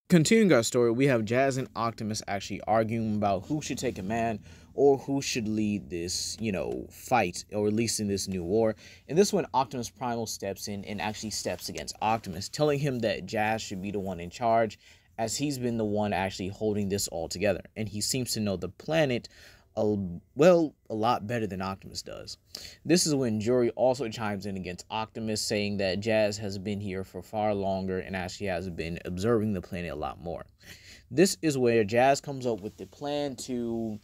Continuing our story, we have Jazz and Optimus actually arguing about who should take command or who should lead this, fight, or at least in this new war. And this when Optimus Primal steps in and actually steps against Optimus, telling him that Jazz should be the one in charge, as he's been the one actually holding this all together. And he seems to know the planet a lot better than Optimus does. This is when Jury also chimes in against Optimus, saying that Jazz has been here for far longer and actually has been observing the planet a lot more. This is where Jazz comes up with the plan to,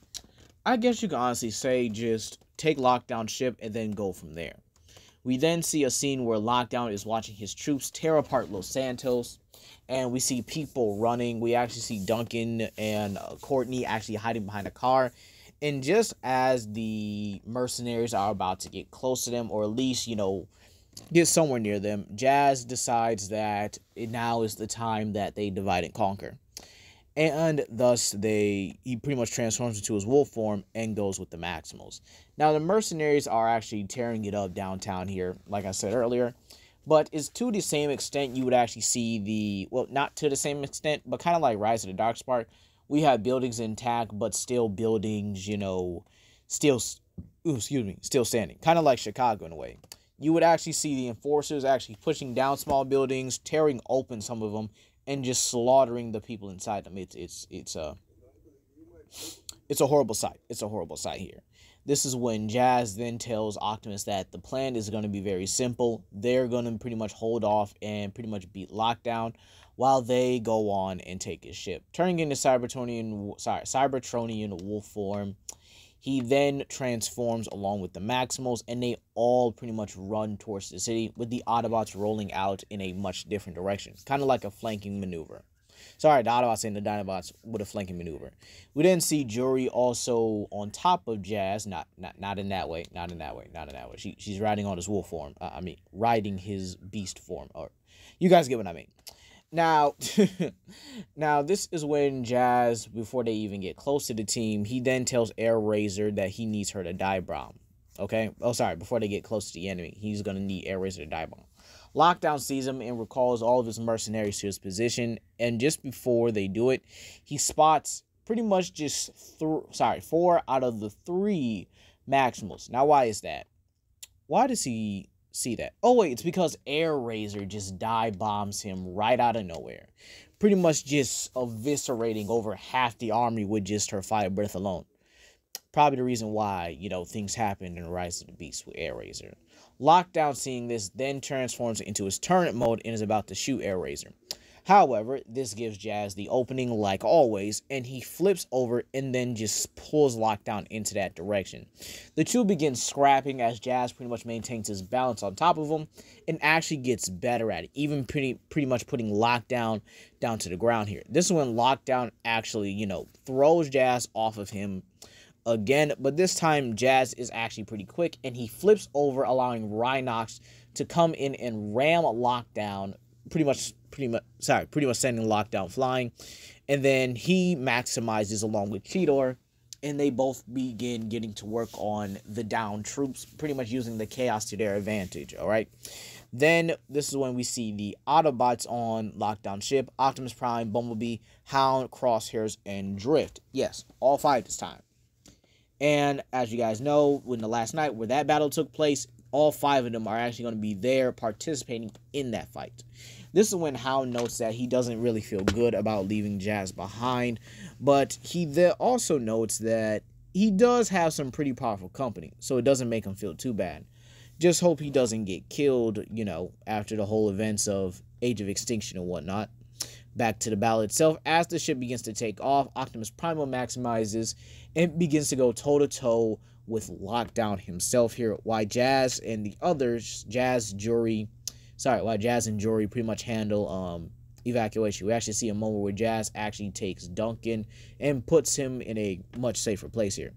I guess you can honestly say, just take Lockdown ship and then go from there. We then see a scene where Lockdown is watching his troops tear apart Los Santos, and we see people running. We actually see Duncan and Courtney actually hiding behind a car. And just as the mercenaries are about to get close to them, or at least, get somewhere near them, Jazz decides that now is the time that they divide and conquer. And thus, he pretty much transforms into his wolf form and goes with the Maximals. Now, the mercenaries are actually tearing it up downtown here, like I said earlier. But it's to the same extent you would actually see not to the same extent, but kind of like Rise of the Darkspark. We have buildings intact, but still buildings, still standing. Kind of like Chicago in a way. You would actually see the enforcers actually pushing down small buildings, tearing open some of them, and just slaughtering the people inside them. It's a horrible sight. It's a horrible sight here. This is when Jazz then tells Optimus that the plan is going to be very simple. They're going to pretty much hold off and pretty much beat Lockdown while they go on and take his ship. Turning into Cybertronian wolf form, he then transforms along with the Maximals, and they all pretty much run towards the city, with the Autobots rolling out in a much different direction. Kind of like a flanking maneuver. Sorry, the Autobots and the Dinobots with a flanking maneuver. We then see Jury also on top of Jazz, not in that way. She's riding on his wolf form. Riding his beast form. Or you guys get what I mean. Now, this is when Jazz, before they even get close to the team, he then tells Air Razor that he needs her to die bomb. Okay? Oh, sorry, before they get close to the enemy, he's going to need Air Razor to die bomb. Lockdown sees him and recalls all of his mercenaries to his position, and just before they do it, he spots pretty much just 4 out of the 3 Maximals. Now, why is that? Why does he see that? Oh, wait, it's because Air Razor just dive bombs him right out of nowhere. Pretty much just eviscerating over half the army with just her fire breath alone. Probably the reason why, things happened in Rise of the Beast with Air Razor. Lockdown, seeing this, then transforms into his turret mode and is about to shoot Air Razor. However, this gives Jazz the opening like always, and he flips over and then just pulls Lockdown into that direction. The two begin scrapping as Jazz pretty much maintains his balance on top of him and actually gets better at it, even pretty much putting Lockdown down to the ground here. This is when Lockdown actually, throws Jazz off of him again, but this time Jazz is actually pretty quick, and he flips over, allowing Rhinox to come in and ram Lockdown, pretty much sending Lockdown flying. And then he maximizes along with Cheetor, and they both begin getting to work on the down troops, pretty much using the chaos to their advantage. All right, then this is when we see the Autobots on Lockdown ship: Optimus Prime, Bumblebee, Hound, Crosshairs, and Drift. Yes, all 5 this time. And as you guys know, when the last night where that battle took place, all 5 of them are actually going to be there participating in that fight. This is when Hound notes that he doesn't really feel good about leaving Jazz behind, but he also notes that he does have some pretty powerful company, so it doesn't make him feel too bad. Just hope he doesn't get killed, after the whole events of Age of Extinction and whatnot. Back to the battle itself, as the ship begins to take off, Optimus Primal maximizes and begins to go toe-to-toe with Lockdown himself here, while Jazz and Jury pretty much handle evacuation. We actually see a moment where Jazz actually takes Duncan and puts him in a much safer place here.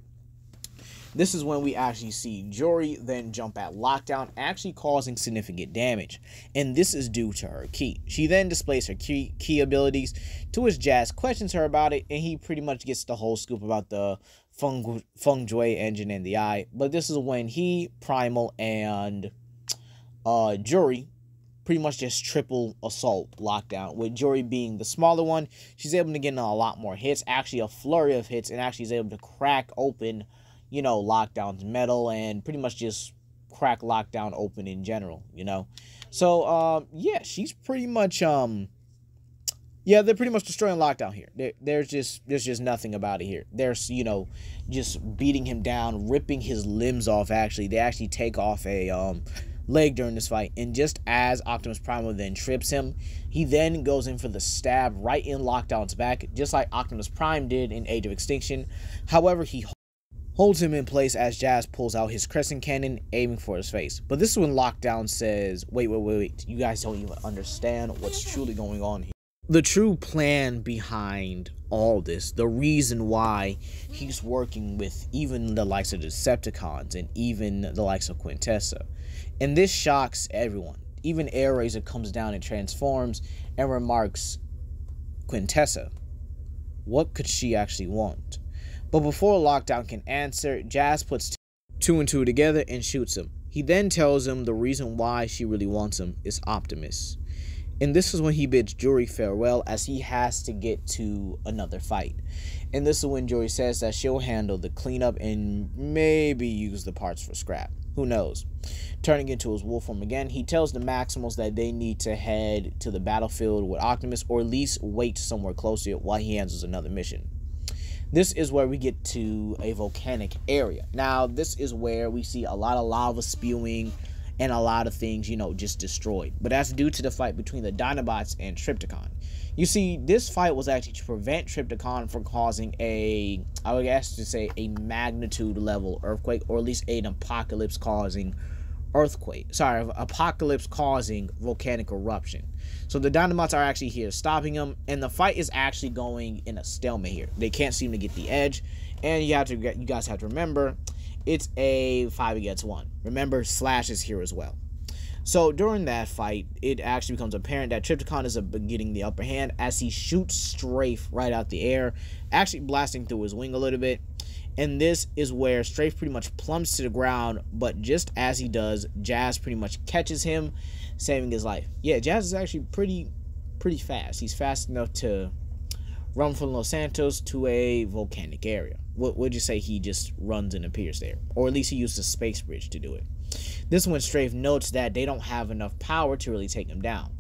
This is when we actually see Jury then jump at Lockdown, actually causing significant damage. And this is due to her key. She then displays her key abilities, to which Jazz questions her about it, and he pretty much gets the whole scoop about the Feng Jui engine in the eye. But this is when he, Primal, and Jury pretty much just triple assault lockdown. With Jory being the smaller one, she's able to get in a lot more hits, actually a flurry of hits, and actually is able to crack open, you know, lockdown's metal and pretty much just crack lockdown open in general, you know. So yeah, she's pretty much yeah, they're pretty much destroying lockdown here. There's just nothing about it here. There's, you know, just beating him down, ripping his limbs off. Actually, they actually take off a leg during this fight, and just as Optimus Prime then trips him, he then goes in for the stab right in Lockdown's back, just like Optimus Prime did in Age of Extinction. However, he holds him in place as Jazz pulls out his crescent cannon, aiming for his face. But this is when Lockdown says, wait, you guys don't even understand what's truly going on here. The true plan behind all this, the reason why he's working with even the likes of Decepticons and even the likes of Quintessa. And this shocks everyone. Even Airazor comes down and transforms and remarks, Quintessa, what could she actually want? But before Lockdown can answer, Jazz puts two and two together and shoots him. He then tells him the reason why she really wants him is Optimus. And this is when he bids Jory farewell, as he has to get to another fight. And this is when Jory says that she'll handle the cleanup and maybe use the parts for scrap. Who knows? Turning into his wolf form again, he tells the Maximals that they need to head to the battlefield with Optimus, or at least wait somewhere closer while he handles another mission. This is where we get to a volcanic area. Now, this is where we see a lot of lava spewing and a lot of things, you know, just destroyed. But that's due to the fight between the Dinobots and Trypticon. You see, this fight was actually to prevent Trypticon from causing a, I would guess to say, a magnitude level earthquake, or at least an apocalypse causing volcanic eruption. So the Dinobots are actually here stopping them, and the fight is actually going in a stalemate here. They can't seem to get the edge, and you guys have to remember, it's a 5 against 1. Remember, Slash is here as well. So during that fight, it actually becomes apparent that Trypticon is getting the upper hand as he shoots Strafe right out the air, actually blasting through his wing a little bit. And this is where Strafe pretty much plummets to the ground, but just as he does, Jazz pretty much catches him, saving his life. Yeah, Jazz is actually pretty fast. He's fast enough to run from Los Santos to a volcanic area. Would you say he just runs and appears there? Or at least he used the space bridge to do it. This is when Strafe notes that they don't have enough power to really take him down.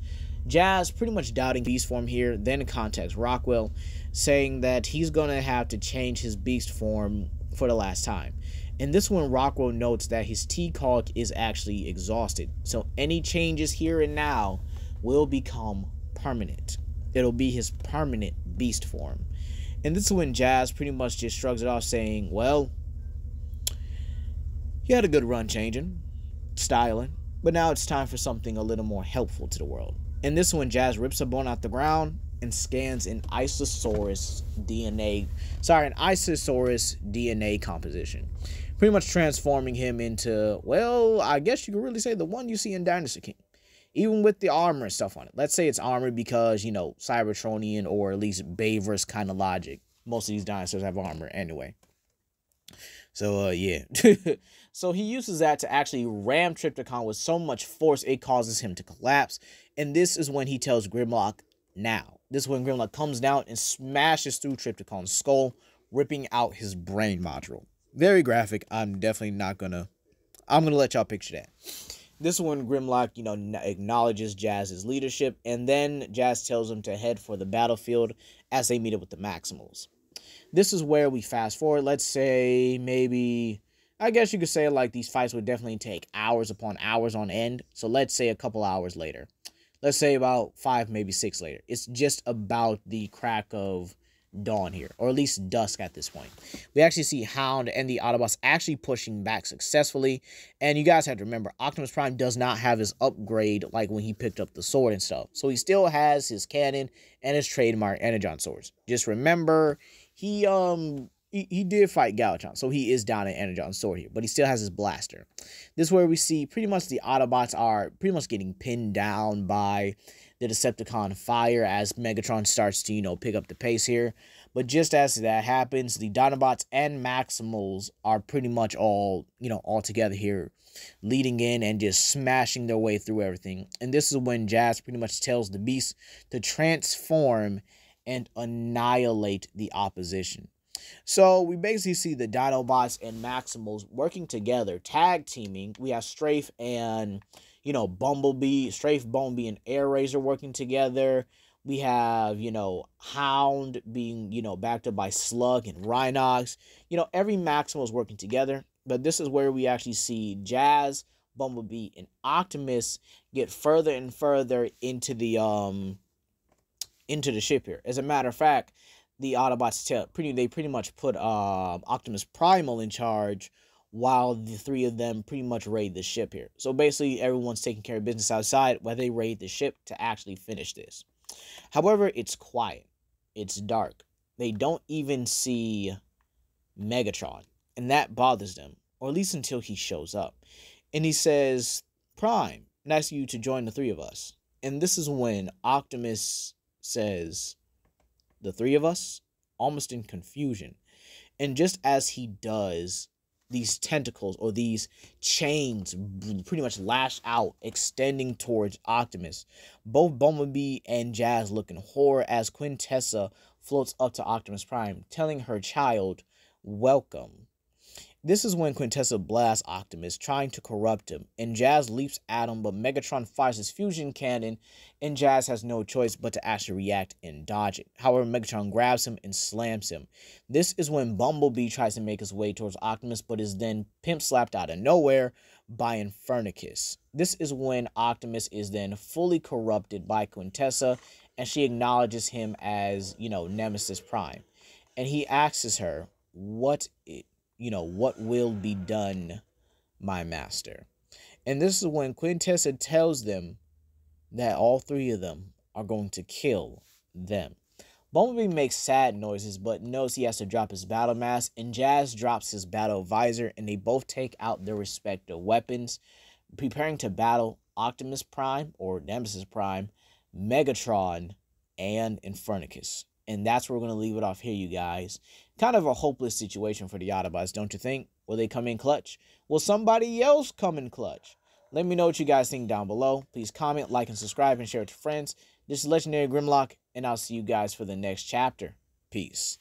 Jazz pretty much doubting beast form here, then contacts Rockwell, saying that he's going to have to change his beast form for the last time. And this one, Rockwell notes that his T-Cog is actually exhausted, so any changes here and now will become permanent. It'll be his permanent beast form. And this is when Jazz pretty much just shrugs it off, saying, well, you had a good run changing, styling, but now it's time for something a little more helpful to the world. And this is when Jazz rips a bone out the ground and scans an Isosaurus DNA composition, pretty much transforming him into, well, I guess you could really say the one you see in Dynasty King, even with the armor and stuff on it. Let's say it's armor because, you know, Cybertronian or at least Bayverse kind of logic. Most of these dinosaurs have armor anyway. So, yeah. So he uses that to actually ram Trypticon with so much force it causes him to collapse. And this is when he tells Grimlock, now. This is when Grimlock comes down and smashes through Trypticon's skull, ripping out his brain module. Very graphic. I'm definitely not gonna... I'm gonna let y'all picture that. This is when Grimlock, you know, acknowledges Jazz's leadership, and then Jazz tells him to head for the battlefield as they meet up with the Maximals. This is where we fast forward. Let's say maybe, I guess you could say like these fights would definitely take hours upon hours on end. So let's say a couple hours later. Let's say about 5, maybe 6 later. It's just about the crack of dawn here, or at least dusk at this point. We actually see Hound and the Autobots actually pushing back successfully. And you guys have to remember, Optimus Prime does not have his upgrade like when he picked up the sword and stuff. So he still has his cannon and his trademark Energon swords. Just remember, he did fight Galvatron, so he is down at Energon's sword here, but he still has his blaster. This is where we see pretty much the Autobots are pretty much getting pinned down by the Decepticon fire as Megatron starts to, pick up the pace here. But just as that happens, the Dinobots and Maximals are pretty much all together here, leading in and just smashing their way through everything. And this is when Jazz pretty much tells the Beast to transform and annihilate the opposition. So we basically see the Dinobots and Maximals working together, tag teaming. We have Strafe and, Bumblebee, and Air Razor working together. We have, Hound being, backed up by Slug and Rhinox. Every Maximal is working together. But this is where we actually see Jazz, Bumblebee, and Optimus get further and further into the ship here. As a matter of fact, the Autobots pretty much put Optimus Primal in charge while the three of them pretty much raid the ship here. So basically, everyone's taking care of business outside while they raid the ship to actually finish this. However, it's quiet. It's dark. They don't even see Megatron, and that bothers them, or at least until he shows up. And he says, "Prime, nice of you to join the three of us." And this is when Optimus says, "The three of us?" almost in confusion. And just as he does, these tentacles or these chains pretty much lash out, extending towards Optimus. Both Bumblebee and Jazz look in horror as Quintessa floats up to Optimus Prime, telling her child, "Welcome." This is when Quintessa blasts Optimus, trying to corrupt him, and Jazz leaps at him, but Megatron fires his fusion cannon, and Jazz has no choice but to actually react and dodge it. However, Megatron grabs him and slams him. This is when Bumblebee tries to make his way towards Optimus, but is then pimp-slapped out of nowhere by Infernicus. This is when Optimus is then fully corrupted by Quintessa, and she acknowledges him as, Nemesis Prime. And he asks her, what will be done, my master? And this is when Quintessa tells them that all three of them are going to kill them. Bumblebee makes sad noises, but knows he has to drop his battle mask, and Jazz drops his battle visor, and they both take out their respective weapons, preparing to battle Optimus Prime, or Nemesis Prime, Megatron, and Infernicus. And that's where we're going to leave it off here, you guys. Kind of a hopeless situation for the Autobots, don't you think? Will they come in clutch? Will somebody else come in clutch? Let me know what you guys think down below. Please comment, like, and subscribe, and share it to friends. This is Legendary Grimlock, and I'll see you guys for the next chapter. Peace.